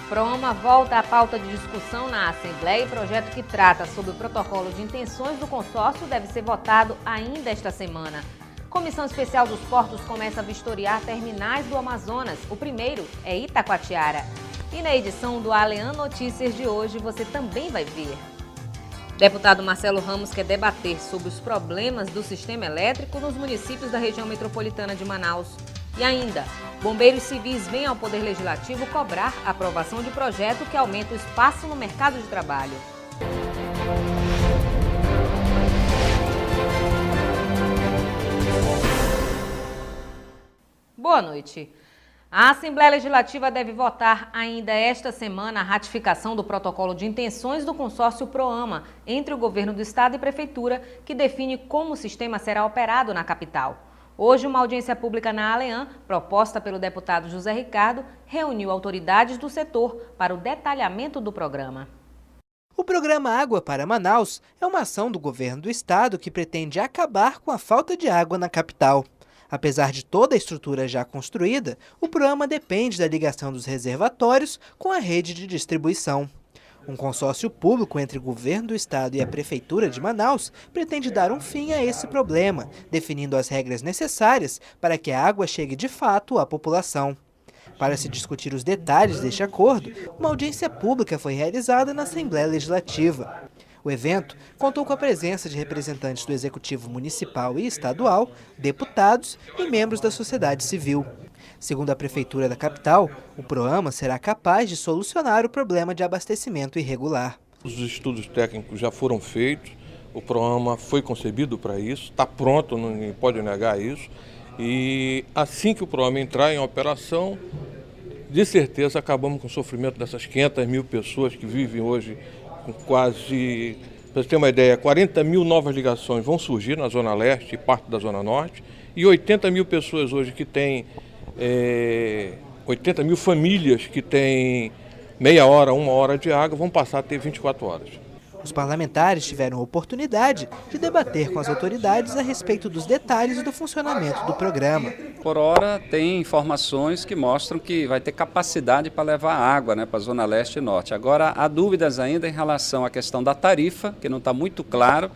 PROAMA volta à pauta de discussão na Assembleia e projeto que trata sobre o protocolo de intenções do consórcio deve ser votado ainda esta semana. Comissão Especial dos Portos começa a vistoriar terminais do Amazonas. O primeiro é Itacoatiara. E na edição do Alean Notícias de hoje você também vai ver. Deputado Marcelo Ramos quer debater sobre os problemas do sistema elétrico nos municípios da região metropolitana de Manaus. E ainda, bombeiros civis vêm ao Poder Legislativo cobrar a aprovação de projeto que aumenta o espaço no mercado de trabalho. Boa noite. A Assembleia Legislativa deve votar ainda esta semana a ratificação do protocolo de intenções do consórcio PROAMA entre o governo do estado e prefeitura, que define como o sistema será operado na capital. Hoje, uma audiência pública na Alean, proposta pelo deputado José Ricardo, reuniu autoridades do setor para o detalhamento do programa. O programa Água para Manaus é uma ação do governo do estado que pretende acabar com a falta de água na capital. Apesar de toda a estrutura já construída, o programa depende da ligação dos reservatórios com a rede de distribuição. Um consórcio público entre o governo do estado e a prefeitura de Manaus pretende dar um fim a esse problema, definindo as regras necessárias para que a água chegue de fato à população. Para se discutir os detalhes deste acordo, uma audiência pública foi realizada na Assembleia Legislativa. O evento contou com a presença de representantes do Executivo Municipal e Estadual, deputados e membros da sociedade civil. Segundo a Prefeitura da capital, o PROAMA será capaz de solucionar o problema de abastecimento irregular. Os estudos técnicos já foram feitos, o PROAMA foi concebido para isso, está pronto, ninguém pode negar isso. E assim que o PROAMA entrar em operação, de certeza acabamos com o sofrimento dessas 500 mil pessoas que vivem hoje com quase, para você ter uma ideia, 40 mil novas ligações vão surgir na Zona Leste e parte da Zona Norte, e 80 mil pessoas hoje que têm, 80 mil famílias que têm meia hora, uma hora de água, vão passar a ter 24 horas. Os parlamentares tiveram a oportunidade de debater com as autoridades a respeito dos detalhes do funcionamento do programa. Por hora, tem informações que mostram que vai ter capacidade para levar água, para a Zona Leste e Norte. Agora, há dúvidas ainda em relação à questão da tarifa, que não está muito claro.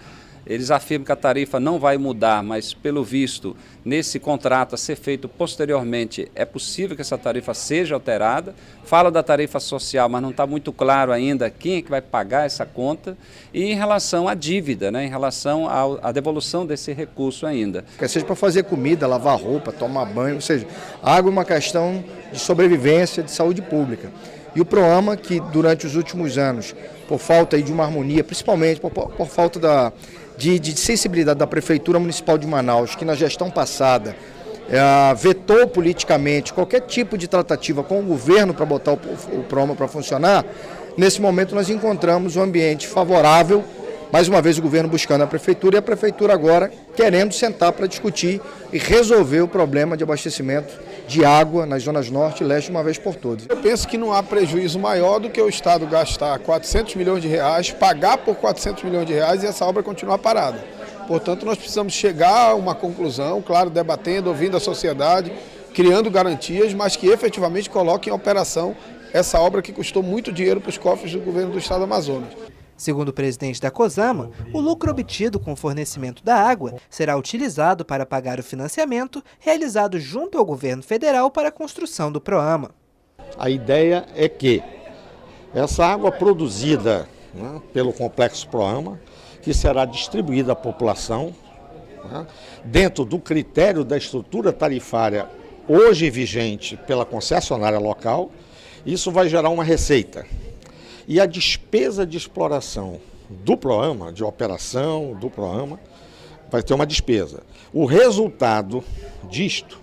Eles afirmam que a tarifa não vai mudar, mas, pelo visto, nesse contrato a ser feito posteriormente, é possível que essa tarifa seja alterada. Fala da tarifa social, mas não está muito claro ainda quem é que vai pagar essa conta. E em relação à dívida, em relação à devolução desse recurso ainda. Quer seja para fazer comida, lavar roupa, tomar banho, ou seja, a água é uma questão de sobrevivência, de saúde pública. E o PROAMA, que durante os últimos anos, por falta de uma harmonia, principalmente por falta de sensibilidade da Prefeitura Municipal de Manaus, que na gestão passada vetou politicamente qualquer tipo de tratativa com o governo para botar o PROAMA para funcionar, nesse momento nós encontramos um ambiente favorável, mais uma vez o governo buscando a Prefeitura e a Prefeitura agora querendo sentar para discutir e resolver o problema de abastecimento de água nas zonas norte e leste de uma vez por todas. Eu penso que não há prejuízo maior do que o Estado gastar 400 milhões de reais, pagar por 400 milhões de reais e essa obra continuar parada. Portanto, nós precisamos chegar a uma conclusão, claro, debatendo, ouvindo a sociedade, criando garantias, mas que efetivamente coloquem em operação essa obra que custou muito dinheiro para os cofres do governo do Estado do Amazonas. Segundo o presidente da COSAMA, o lucro obtido com o fornecimento da água será utilizado para pagar o financiamento realizado junto ao governo federal para a construção do PROAMA. A ideia é que essa água produzida pelo complexo PROAMA, que será distribuída à população, dentro do critério da estrutura tarifária hoje vigente pela concessionária local, isso vai gerar uma receita. E a despesa de exploração do PROAMA, de operação do PROAMA, vai ter uma despesa. O resultado disto,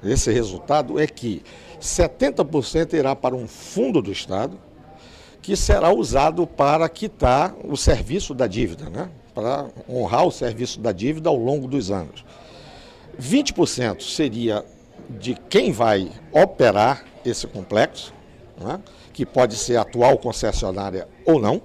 esse resultado é que 70% irá para um fundo do Estado, que será usado para quitar o serviço da dívida, para honrar o serviço da dívida ao longo dos anos. 20% seria de quem vai operar esse complexo, que pode ser atual concessionária ou não,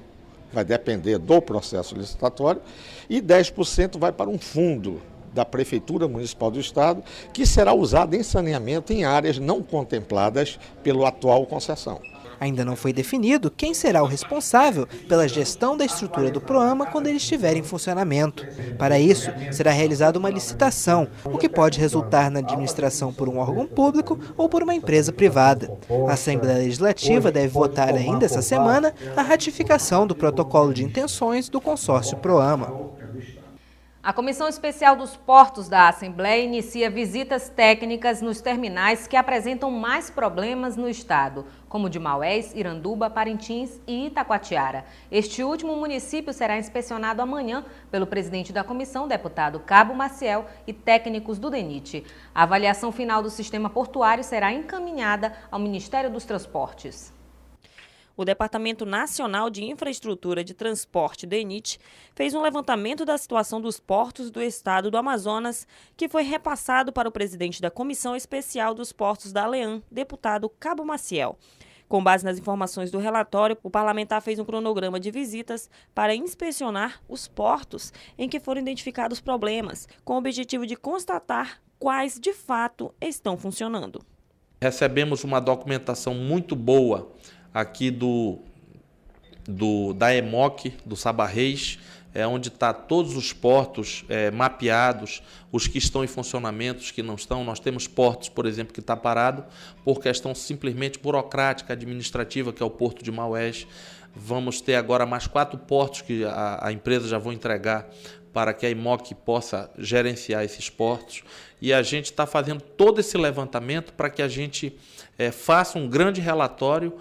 vai depender do processo licitatório, e 10% vai para um fundo da Prefeitura Municipal do Estado, que será usado em saneamento em áreas não contempladas pela atual concessão. Ainda não foi definido quem será o responsável pela gestão da estrutura do Proama quando ele estiver em funcionamento. Para isso, será realizada uma licitação, o que pode resultar na administração por um órgão público ou por uma empresa privada. A Assembleia Legislativa deve votar ainda essa semana a ratificação do protocolo de intenções do consórcio Proama. A Comissão Especial dos Portos da Assembleia inicia visitas técnicas nos terminais que apresentam mais problemas no estado, como de Maués, Iranduba, Parintins e Itacoatiara. Este último município será inspecionado amanhã pelo presidente da comissão, deputado Cabo Maciel, e técnicos do DENIT. A avaliação final do sistema portuário será encaminhada ao Ministério dos Transportes. O Departamento Nacional de Infraestrutura de Transporte, DENIT, fez um levantamento da situação dos portos do estado do Amazonas, que foi repassado para o presidente da Comissão Especial dos Portos da ALEAN, deputado Cabo Maciel. Com base nas informações do relatório, o parlamentar fez um cronograma de visitas para inspecionar os portos em que foram identificados problemas, com o objetivo de constatar quais, de fato, estão funcionando. Recebemos uma documentação muito boa aqui da EMOC, do Sabarrês, onde está todos os portos mapeados, os que estão em funcionamento, os que não estão. Nós temos portos, por exemplo, que está parado por questão simplesmente burocrática, administrativa, que é o Porto de Maués. Vamos ter agora mais 4 portos que a empresa já vai entregar para que a EMOC possa gerenciar esses portos. E a gente está fazendo todo esse levantamento para que a gente faça um grande relatório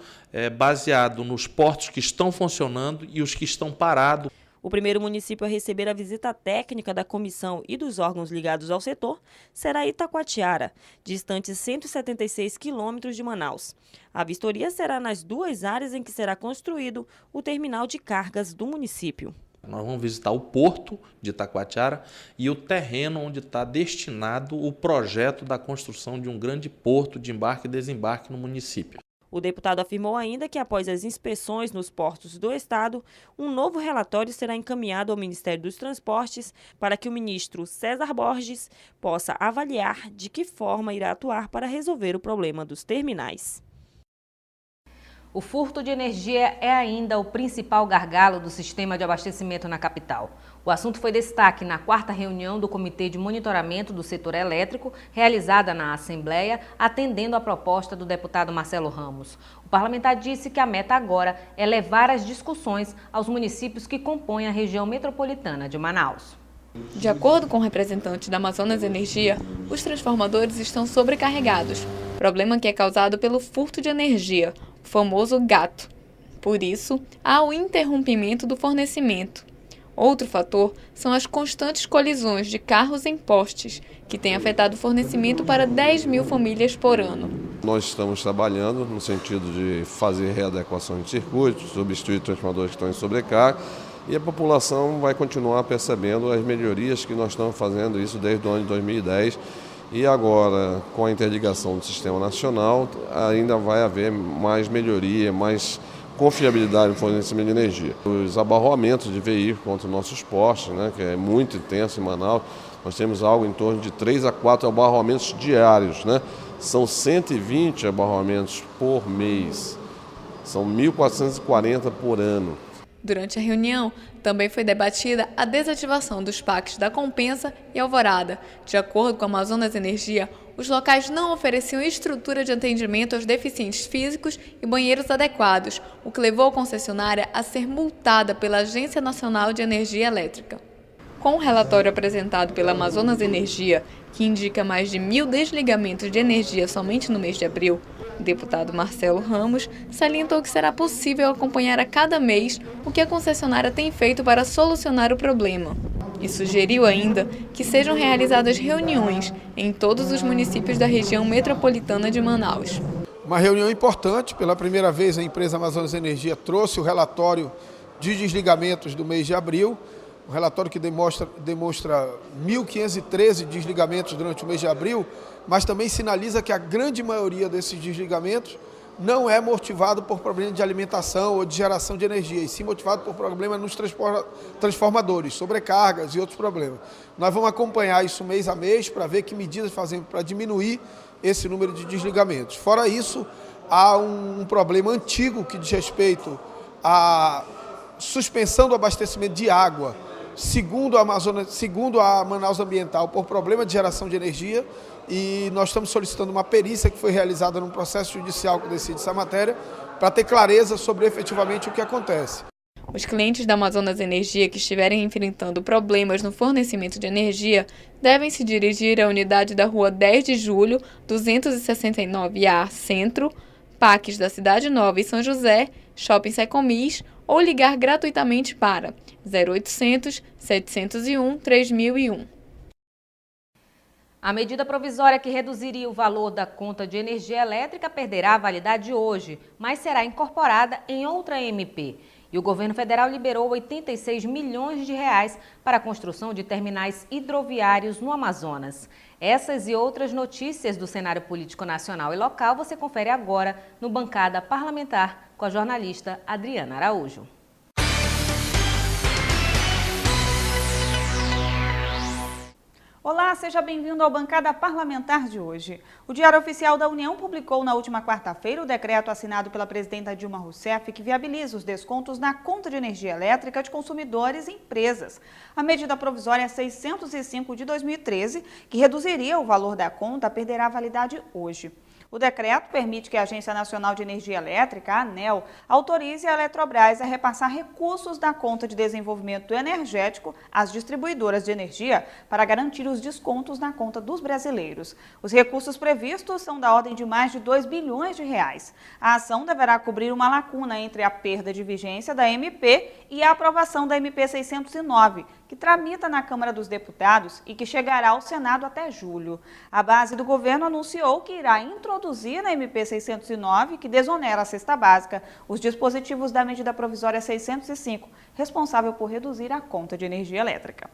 baseado nos portos que estão funcionando e os que estão parados. O primeiro município a receber a visita técnica da comissão e dos órgãos ligados ao setor será Itacoatiara, distante 176 quilômetros de Manaus. A vistoria será nas 2 áreas em que será construído o terminal de cargas do município. Nós vamos visitar o porto de Itacoatiara e o terreno onde está destinado o projeto da construção de um grande porto de embarque e desembarque no município. O deputado afirmou ainda que, após as inspeções nos portos do estado, um novo relatório será encaminhado ao Ministério dos Transportes para que o ministro César Borges possa avaliar de que forma irá atuar para resolver o problema dos terminais. O furto de energia é ainda o principal gargalo do sistema de abastecimento na capital. O assunto foi destaque na 4ª reunião do Comitê de Monitoramento do Setor Elétrico, realizada na Assembleia, atendendo à proposta do deputado Marcelo Ramos. O parlamentar disse que a meta agora é levar as discussões aos municípios que compõem a região metropolitana de Manaus. De acordo com o representante da Amazonas Energia, os transformadores estão sobrecarregados, problema que é causado pelo furto de energia, o famoso gato. Por isso, há o interrompimento do fornecimento. Outro fator são as constantes colisões de carros em postes, que têm afetado o fornecimento para 10 mil famílias por ano. Nós estamos trabalhando no sentido de fazer readequação de circuitos, substituir transformadores que estão em sobrecarga, e a população vai continuar percebendo as melhorias que nós estamos fazendo isso desde o ano de 2010. E agora, com a interligação do Sistema Nacional, ainda vai haver mais melhoria, mais confiabilidade no fornecimento de energia. Os abarroamentos de veículos contra os nossos postos, que é muito intenso em Manaus, nós temos algo em torno de 3 a 4 abarroamentos diários. São 120 abarroamentos por mês, são 1.440 por ano. Durante a reunião, também foi debatida a desativação dos PACs da Compensa e Alvorada. De acordo com a Amazonas Energia, os locais não ofereciam estrutura de atendimento aos deficientes físicos e banheiros adequados, o que levou a concessionária a ser multada pela Agência Nacional de Energia Elétrica. Com o relatório apresentado pela Amazonas Energia, que indica mais de 1.000 desligamentos de energia somente no mês de abril, o deputado Marcelo Ramos salientou que será possível acompanhar a cada mês o que a concessionária tem feito para solucionar o problema. E sugeriu ainda que sejam realizadas reuniões em todos os municípios da região metropolitana de Manaus. Uma reunião importante, pela primeira vez a empresa Amazonas Energia trouxe o relatório de desligamentos do mês de abril, um relatório que demonstra 1.513 desligamentos durante o mês de abril, mas também sinaliza que a grande maioria desses desligamentos não é motivado por problema de alimentação ou de geração de energia, e sim motivado por problemas nos transformadores, sobrecargas e outros problemas. Nós vamos acompanhar isso mês a mês para ver que medidas fazemos para diminuir esse número de desligamentos. Fora isso, há um problema antigo que diz respeito à suspensão do abastecimento de água, segundo a Manaus Ambiental, por problema de geração de energia, e nós estamos solicitando uma perícia que foi realizada num processo judicial que decide essa matéria, para ter clareza sobre efetivamente o que acontece. Os clientes da Amazonas Energia que estiverem enfrentando problemas no fornecimento de energia devem se dirigir à unidade da Rua 10 de Julho, 269A, Centro, Parques da Cidade Nova e São José, Shopping Secomis, ou ligar gratuitamente para 0800 701 3001. A medida provisória que reduziria o valor da conta de energia elétrica perderá a validade hoje, mas será incorporada em outra MP. E o governo federal liberou 86 milhões de reais para a construção de terminais hidroviários no Amazonas. Essas e outras notícias do cenário político nacional e local você confere agora no Bancada Parlamentar com a jornalista Adriana Araújo. Olá, seja bem-vindo ao Bancada Parlamentar de hoje. O Diário Oficial da União publicou na última quarta-feira o decreto assinado pela presidenta Dilma Rousseff que viabiliza os descontos na conta de energia elétrica de consumidores e empresas. A medida provisória 605 de 2013, que reduziria o valor da conta, perderá validade hoje. O decreto permite que a Agência Nacional de Energia Elétrica, a ANEEL, autorize a Eletrobras a repassar recursos da conta de desenvolvimento energético às distribuidoras de energia para garantir os descontos na conta dos brasileiros. Os recursos previstos são da ordem de mais de 2 bilhões de reais. A ação deverá cobrir uma lacuna entre a perda de vigência da MP e a aprovação da MP 609, que tramita na Câmara dos Deputados e que chegará ao Senado até julho. A base do governo anunciou que irá introduzir na MP 609, que desonera a cesta básica, os dispositivos da medida provisória 605, responsável por reduzir a conta de energia elétrica.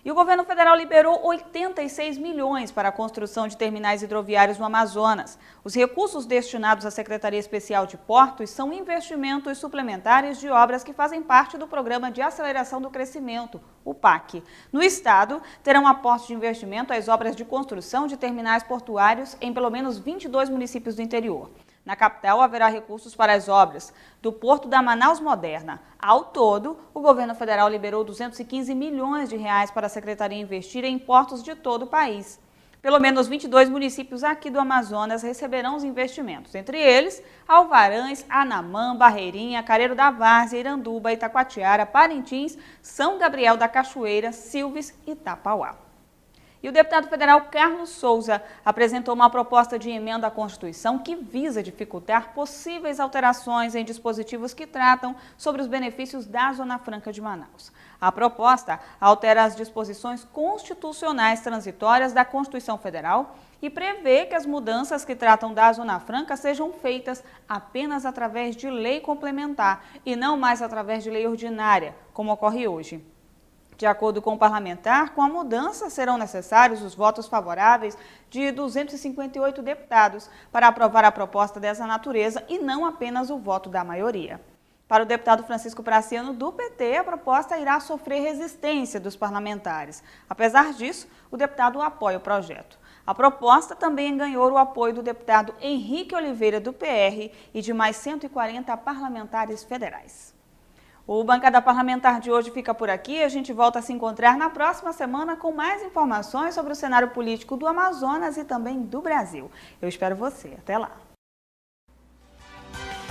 E o governo federal liberou 86 milhões para a construção de terminais hidroviários no Amazonas. Os recursos destinados à Secretaria Especial de Portos são investimentos suplementares de obras que fazem parte do Programa de Aceleração do Crescimento, o PAC. No estado, terão aporte de investimento às obras de construção de terminais portuários em pelo menos 22 municípios do interior. Na capital, haverá recursos para as obras do Porto da Manaus Moderna. Ao todo, o governo federal liberou 215 milhões de reais para a Secretaria investir em portos de todo o país. Pelo menos 22 municípios aqui do Amazonas receberão os investimentos, entre eles Alvarães, Anamã, Barreirinha, Careiro da Várzea, Iranduba, Itacoatiara, Parintins, São Gabriel da Cachoeira, Silves e Tapauá. E o deputado federal Carlos Souza apresentou uma proposta de emenda à Constituição que visa dificultar possíveis alterações em dispositivos que tratam sobre os benefícios da Zona Franca de Manaus. A proposta altera as disposições constitucionais transitórias da Constituição Federal e prevê que as mudanças que tratam da Zona Franca sejam feitas apenas através de lei complementar e não mais através de lei ordinária, como ocorre hoje. De acordo com o parlamentar, com a mudança serão necessários os votos favoráveis de 258 deputados para aprovar a proposta dessa natureza e não apenas o voto da maioria. Para o deputado Francisco Praciano, do PT, a proposta irá sofrer resistência dos parlamentares. Apesar disso, o deputado apoia o projeto. A proposta também ganhou o apoio do deputado Henrique Oliveira, do PR, e de mais 140 parlamentares federais. O Bancada Parlamentar de hoje fica por aqui. A gente volta a se encontrar na próxima semana com mais informações sobre o cenário político do Amazonas e também do Brasil. Eu espero você. Até lá.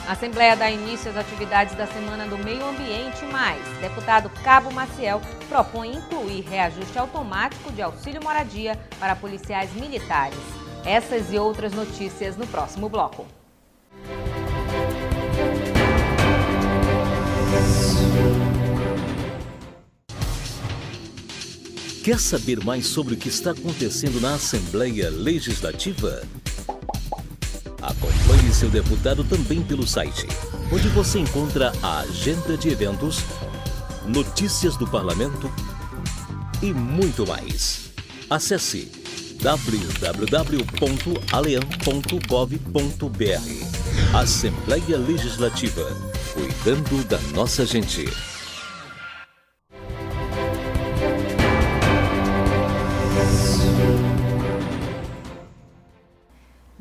A Assembleia dá início às atividades da Semana do Meio Ambiente, mas deputado Cabo Maciel propõe incluir reajuste automático de auxílio moradia para policiais militares. Essas e outras notícias no próximo bloco. Quer saber mais sobre o que está acontecendo na Assembleia Legislativa? Acompanhe seu deputado também pelo site, onde você encontra a agenda de eventos, notícias do parlamento e muito mais. Acesse www.aleam.gov.br. Assembleia Legislativa, cuidando da nossa gente.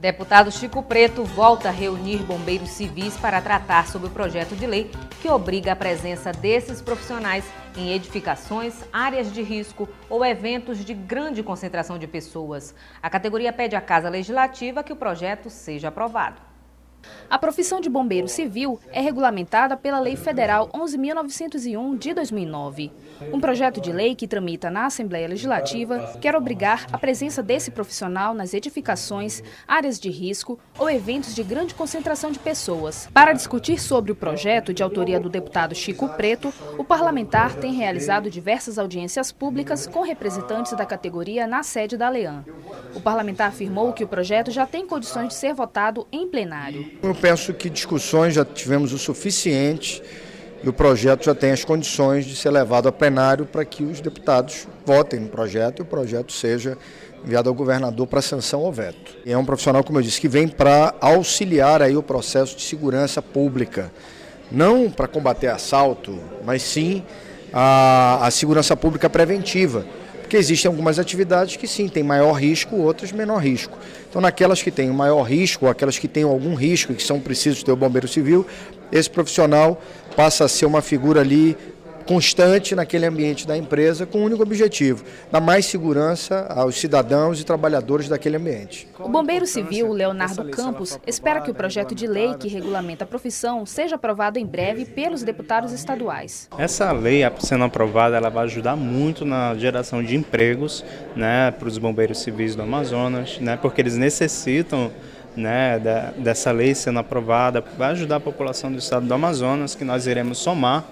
Deputado Chico Preto volta a reunir bombeiros civis para tratar sobre o projeto de lei que obriga a presença desses profissionais em edificações, áreas de risco ou eventos de grande concentração de pessoas. A categoria pede à Casa Legislativa que o projeto seja aprovado. A profissão de bombeiro civil é regulamentada pela Lei Federal 11.901 de 2009. Um projeto de lei que tramita na Assembleia Legislativa quer obrigar a presença desse profissional nas edificações, áreas de risco ou eventos de grande concentração de pessoas. Para discutir sobre o projeto de autoria do deputado Chico Preto, o parlamentar tem realizado diversas audiências públicas com representantes da categoria na sede da ALEAN. O parlamentar afirmou que o projeto já tem condições de ser votado em plenário. Eu penso que discussões já tivemos o suficiente e o projeto já tem as condições de ser levado a plenário para que os deputados votem no projeto e o projeto seja enviado ao governador para sanção ou veto. E é um profissional, como eu disse, que vem para auxiliar aí o processo de segurança pública, não para combater assalto, mas sim a segurança pública preventiva. Porque existem algumas atividades que sim, têm maior risco, outras menor risco. Então, naquelas que têm maior risco, ou aquelas que têm algum risco e que são precisos ter o bombeiro civil, esse profissional passa a ser uma figura ali constante naquele ambiente da empresa com o único objetivo, dar mais segurança aos cidadãos e trabalhadores daquele ambiente. O bombeiro civil, Leonardo Campos, espera que o projeto de lei que regulamenta a profissão seja aprovado em breve pelos deputados estaduais. Essa lei, sendo aprovada, ela vai ajudar muito na geração de empregos, né, para os bombeiros civis do Amazonas, né, porque eles necessitam, né, dessa lei sendo aprovada, vai ajudar a população do estado do Amazonas, que nós iremos somar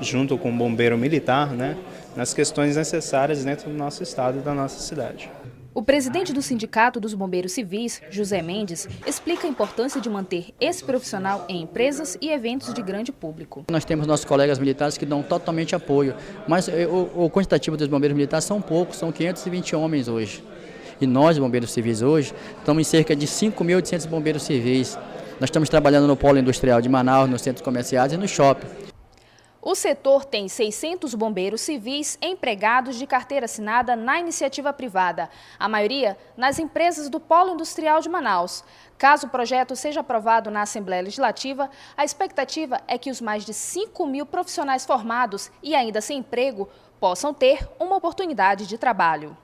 junto com o bombeiro militar, né, nas questões necessárias dentro do nosso estado e da nossa cidade. O presidente do Sindicato dos Bombeiros Civis, José Mendes, explica a importância de manter esse profissional em empresas e eventos de grande público. Nós temos nossos colegas militares que dão totalmente apoio, mas o quantitativo dos bombeiros militares são poucos, são 520 homens hoje. E nós, bombeiros civis hoje, estamos em cerca de 5.800 bombeiros civis. Nós estamos trabalhando no polo industrial de Manaus, nos centros comerciais e no shopping. O setor tem 600 bombeiros civis empregados de carteira assinada na iniciativa privada, a maioria nas empresas do Polo Industrial de Manaus. Caso o projeto seja aprovado na Assembleia Legislativa, a expectativa é que os mais de 5.000 profissionais formados e ainda sem emprego possam ter uma oportunidade de trabalho.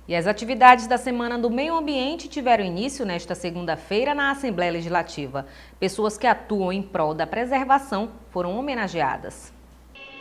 E as atividades da Semana do Meio Ambiente tiveram início nesta segunda-feira na Assembleia Legislativa. Pessoas que atuam em prol da preservação foram homenageadas.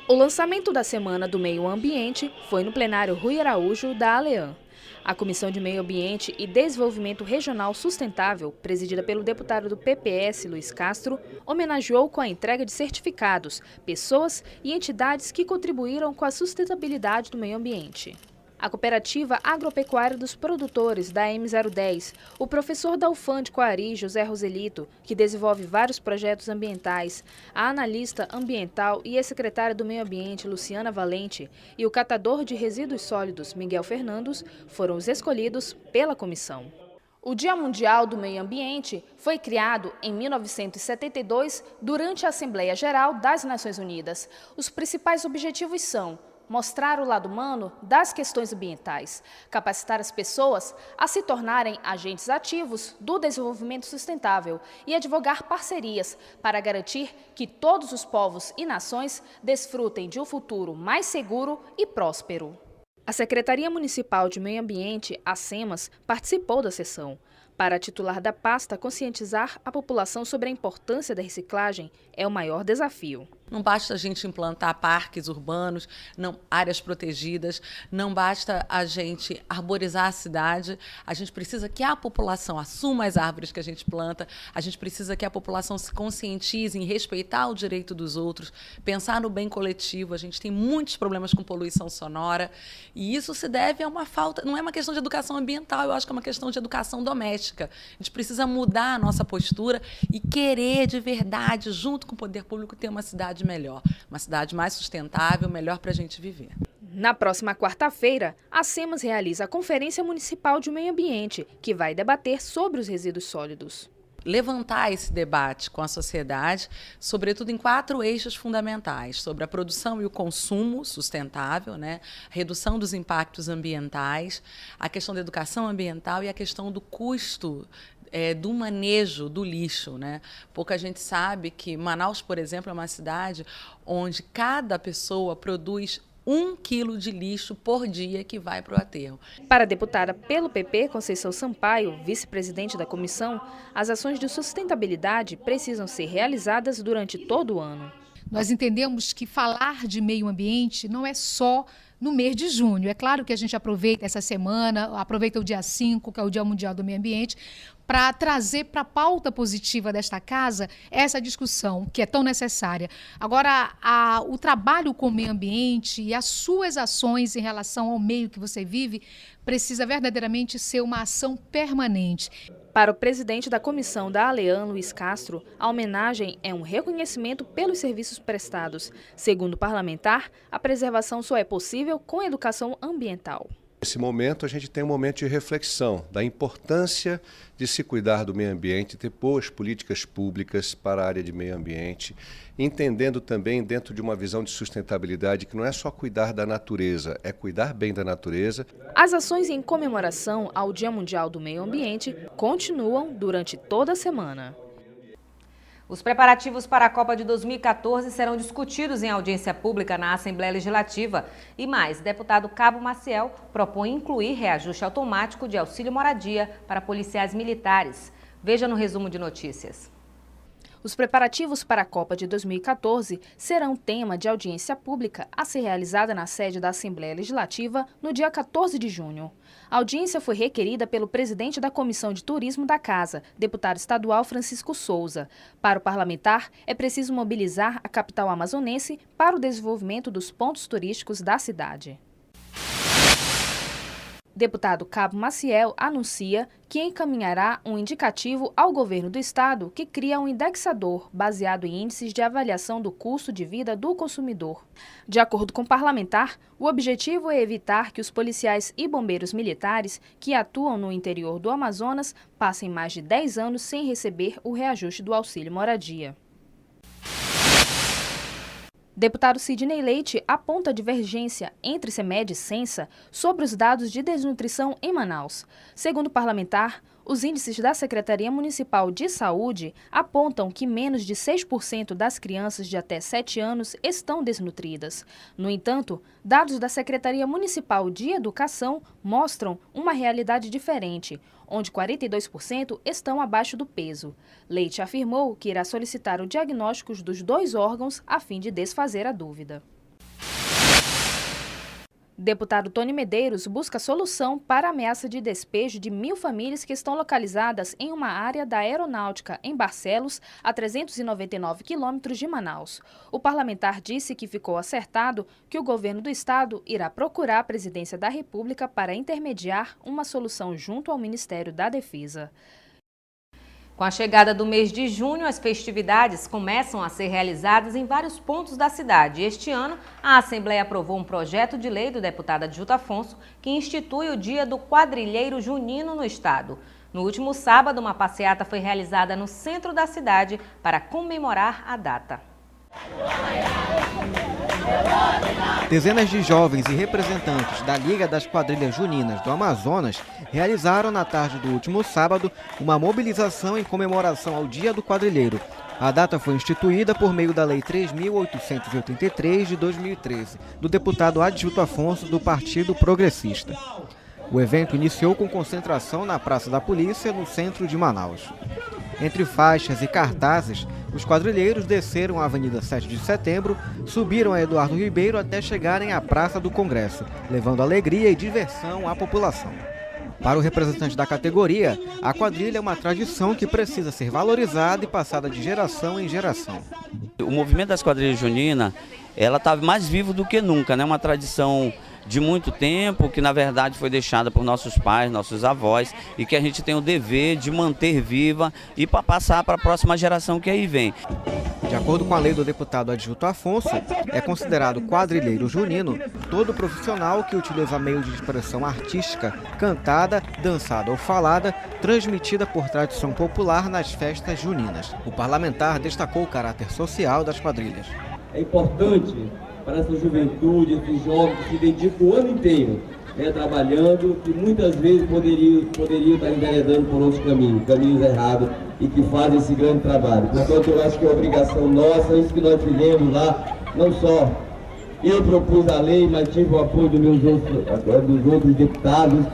O lançamento da Semana do Meio Ambiente foi no plenário Rui Araújo da ALEAN. A Comissão de Meio Ambiente e Desenvolvimento Regional Sustentável, presidida pelo deputado do PPS, Luiz Castro, homenageou com a entrega de certificados pessoas e entidades que contribuíram com a sustentabilidade do meio ambiente. A Cooperativa Agropecuária dos Produtores, da M010, o professor da UFAM de Coari, José Roselito, que desenvolve vários projetos ambientais, a analista ambiental e ex-secretária do Meio Ambiente, Luciana Valente, e o catador de resíduos sólidos, Miguel Fernandes, foram os escolhidos pela comissão. O Dia Mundial do Meio Ambiente foi criado em 1972 durante a Assembleia Geral das Nações Unidas. Os principais objetivos são mostrar o lado humano das questões ambientais, capacitar as pessoas a se tornarem agentes ativos do desenvolvimento sustentável e advogar parcerias para garantir que todos os povos e nações desfrutem de um futuro mais seguro e próspero. A Secretaria Municipal de Meio Ambiente, a SEMAS, participou da sessão. Para a titular da pasta, conscientizar a população sobre a importância da reciclagem é o maior desafio. Não basta a gente implantar parques urbanos, áreas protegidas, não basta a gente arborizar a cidade, a gente precisa que a população assuma as árvores que a gente planta, a gente precisa que a população se conscientize em respeitar o direito dos outros, pensar no bem coletivo. A gente tem muitos problemas com poluição sonora e isso se deve a uma falta, não é uma questão de educação ambiental, eu acho que é uma questão de educação doméstica. A gente precisa mudar a nossa postura e querer de verdade, junto com o poder público, ter uma cidade melhor, uma cidade mais sustentável, melhor para a gente viver. Na próxima quarta-feira, a SEMAS realiza a Conferência Municipal de Meio Ambiente, que vai debater sobre os resíduos sólidos. Levantar esse debate com a sociedade, sobretudo em 4 eixos fundamentais, sobre a produção e o consumo sustentável, a redução dos impactos ambientais, a questão da educação ambiental e a questão do custo do manejo do lixo, né? Pouca gente sabe que Manaus, por exemplo, é uma cidade onde cada pessoa produz 1 quilo de lixo por dia que vai para o aterro. Para a deputada pelo PP, Conceição Sampaio, vice-presidente da comissão, as ações de sustentabilidade precisam ser realizadas durante todo o ano. Nós entendemos que falar de meio ambiente não é só no mês de junho. É claro que a gente aproveita essa semana, aproveita o dia 5, que é o Dia Mundial do Meio Ambiente, para trazer para a pauta positiva desta casa essa discussão que é tão necessária. Agora, o trabalho com o meio ambiente e as suas ações em relação ao meio que você vive precisa verdadeiramente ser uma ação permanente. Para o presidente da comissão da ALEAN, Luiz Castro, a homenagem é um reconhecimento pelos serviços prestados. Segundo o parlamentar, a preservação só é possível com educação ambiental. Nesse momento, a gente tem um momento de reflexão da importância de se cuidar do meio ambiente, ter boas políticas públicas para a área de meio ambiente, entendendo também dentro de uma visão de sustentabilidade que não é só cuidar da natureza, é cuidar bem da natureza. As ações em comemoração ao Dia Mundial do Meio Ambiente continuam durante toda a semana. Os preparativos para a Copa de 2014 serão discutidos em audiência pública na Assembleia Legislativa. E mais, deputado Cabo Maciel propõe incluir reajuste automático de auxílio moradia para policiais militares. Veja no resumo de notícias. Os preparativos para a Copa de 2014 serão tema de audiência pública a ser realizada na sede da Assembleia Legislativa no dia 14 de junho. A audiência foi requerida pelo presidente da Comissão de Turismo da Casa, deputado estadual Francisco Souza. Para o parlamentar, é preciso mobilizar a capital amazonense para o desenvolvimento dos pontos turísticos da cidade. Deputado Cabo Maciel anuncia que encaminhará um indicativo ao governo do estado que cria um indexador baseado em índices de avaliação do custo de vida do consumidor. De acordo com o parlamentar, o objetivo é evitar que os policiais e bombeiros militares que atuam no interior do Amazonas passem mais de 10 anos sem receber o reajuste do auxílio moradia. Deputado Sidney Leite aponta divergência entre CEMED e Censa sobre os dados de desnutrição em Manaus. Segundo o parlamentar, os índices da Secretaria Municipal de Saúde apontam que menos de 6% das crianças de até 7 anos estão desnutridas. No entanto, dados da Secretaria Municipal de Educação mostram uma realidade diferente, onde 42% estão abaixo do peso. Leite afirmou que irá solicitar o diagnóstico dos 2 órgãos a fim de desfazer a dúvida. Deputado Tony Medeiros busca solução para a ameaça de despejo de 1.000 famílias que estão localizadas em uma área da aeronáutica em Barcelos, a 399 quilômetros de Manaus. O parlamentar disse que ficou acertado que o governo do estado irá procurar a presidência da República para intermediar uma solução junto ao Ministério da Defesa. Com a chegada do mês de junho, as festividades começam a ser realizadas em vários pontos da cidade. Este ano, a Assembleia aprovou um projeto de lei do deputado Adilto Afonso que institui o Dia do Quadrilheiro Junino no estado. No último sábado, uma passeata foi realizada no centro da cidade para comemorar a data. Dezenas de jovens e representantes da Liga das Quadrilhas Juninas do Amazonas realizaram na tarde do último sábado uma mobilização em comemoração ao Dia do Quadrilheiro. A data foi instituída por meio da Lei 3.883 de 2013, do deputado Adilto Afonso do Partido Progressista. O evento iniciou com concentração na Praça da Polícia, no centro de Manaus. Entre faixas e cartazes, os quadrilheiros desceram a Avenida 7 de Setembro, subiram a Eduardo Ribeiro até chegarem à Praça do Congresso, levando alegria e diversão à população. Para o representante da categoria, a quadrilha é uma tradição que precisa ser valorizada e passada de geração em geração. O movimento das quadrilhas juninas, ela está mais vivo do que nunca, né? Uma tradição de muito tempo, que na verdade foi deixada por nossos pais, nossos avós, e que a gente tem o dever de manter viva e para passar para a próxima geração que aí vem. De acordo com a lei do deputado Adilto Afonso, é considerado quadrilheiro junino todo profissional que utiliza meio de expressão artística, cantada, dançada ou falada, transmitida por tradição popular nas festas juninas. O parlamentar destacou o caráter social das quadrilhas. É importante para essa juventude, esses jovens que se dedicam o ano inteiro trabalhando, que muitas vezes poderiam estar enveredando por outros caminhos errados, e que fazem esse grande trabalho. Portanto, eu acho que é obrigação nossa, isso que nós fizemos lá, não só eu propus a lei, mas tive o apoio dos outros deputados.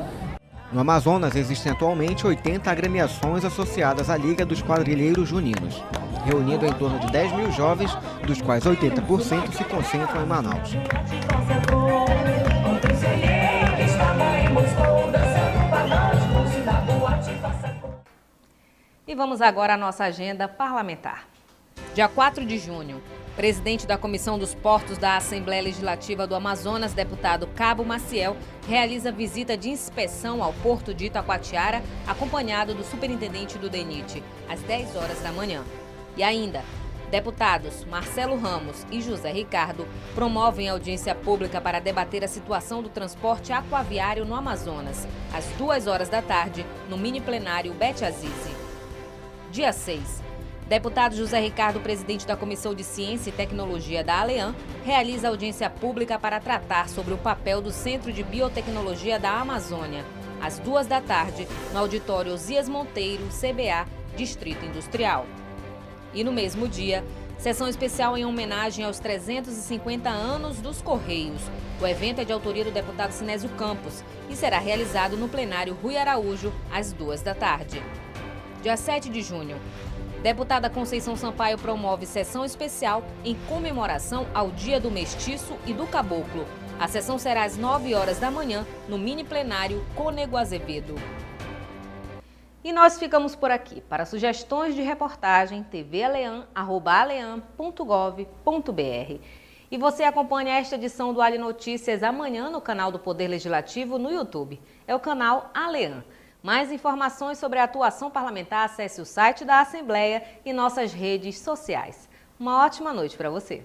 No Amazonas existem atualmente 80 agremiações associadas à Liga dos Quadrilheiros Juninos, reunindo em torno de 10 mil jovens, dos quais 80% se concentram em Manaus. E vamos agora à nossa agenda parlamentar. Dia 4 de junho, presidente da Comissão dos Portos da Assembleia Legislativa do Amazonas, deputado Cabo Maciel, realiza visita de inspeção ao porto de Itacoatiara, acompanhado do superintendente do DENIT, às 10 horas da manhã. E ainda, deputados Marcelo Ramos e José Ricardo promovem audiência pública para debater a situação do transporte aquaviário no Amazonas, às 2 horas da tarde, no mini plenário Bete Azizi. Dia 6. Deputado José Ricardo, presidente da Comissão de Ciência e Tecnologia da ALEAN, realiza audiência pública para tratar sobre o papel do Centro de Biotecnologia da Amazônia, às 2 da tarde, no auditório Osias Monteiro, CBA, Distrito Industrial. E no mesmo dia, sessão especial em homenagem aos 350 anos dos Correios. O evento é de autoria do deputado Sinésio Campos e será realizado no plenário Rui Araújo, às 2 da tarde. Dia 7 de junho, deputada Conceição Sampaio promove sessão especial em comemoração ao Dia do Mestiço e do Caboclo. A sessão será às 9 horas da manhã, no mini plenário Cônego Azevedo. E nós ficamos por aqui. Para sugestões de reportagem, tvalean@alean.gov.br. E você acompanha esta edição do Ali Notícias amanhã no canal do Poder Legislativo no YouTube. É o canal Alean. Mais informações sobre a atuação parlamentar, acesse o site da Assembleia e nossas redes sociais. Uma ótima noite para você.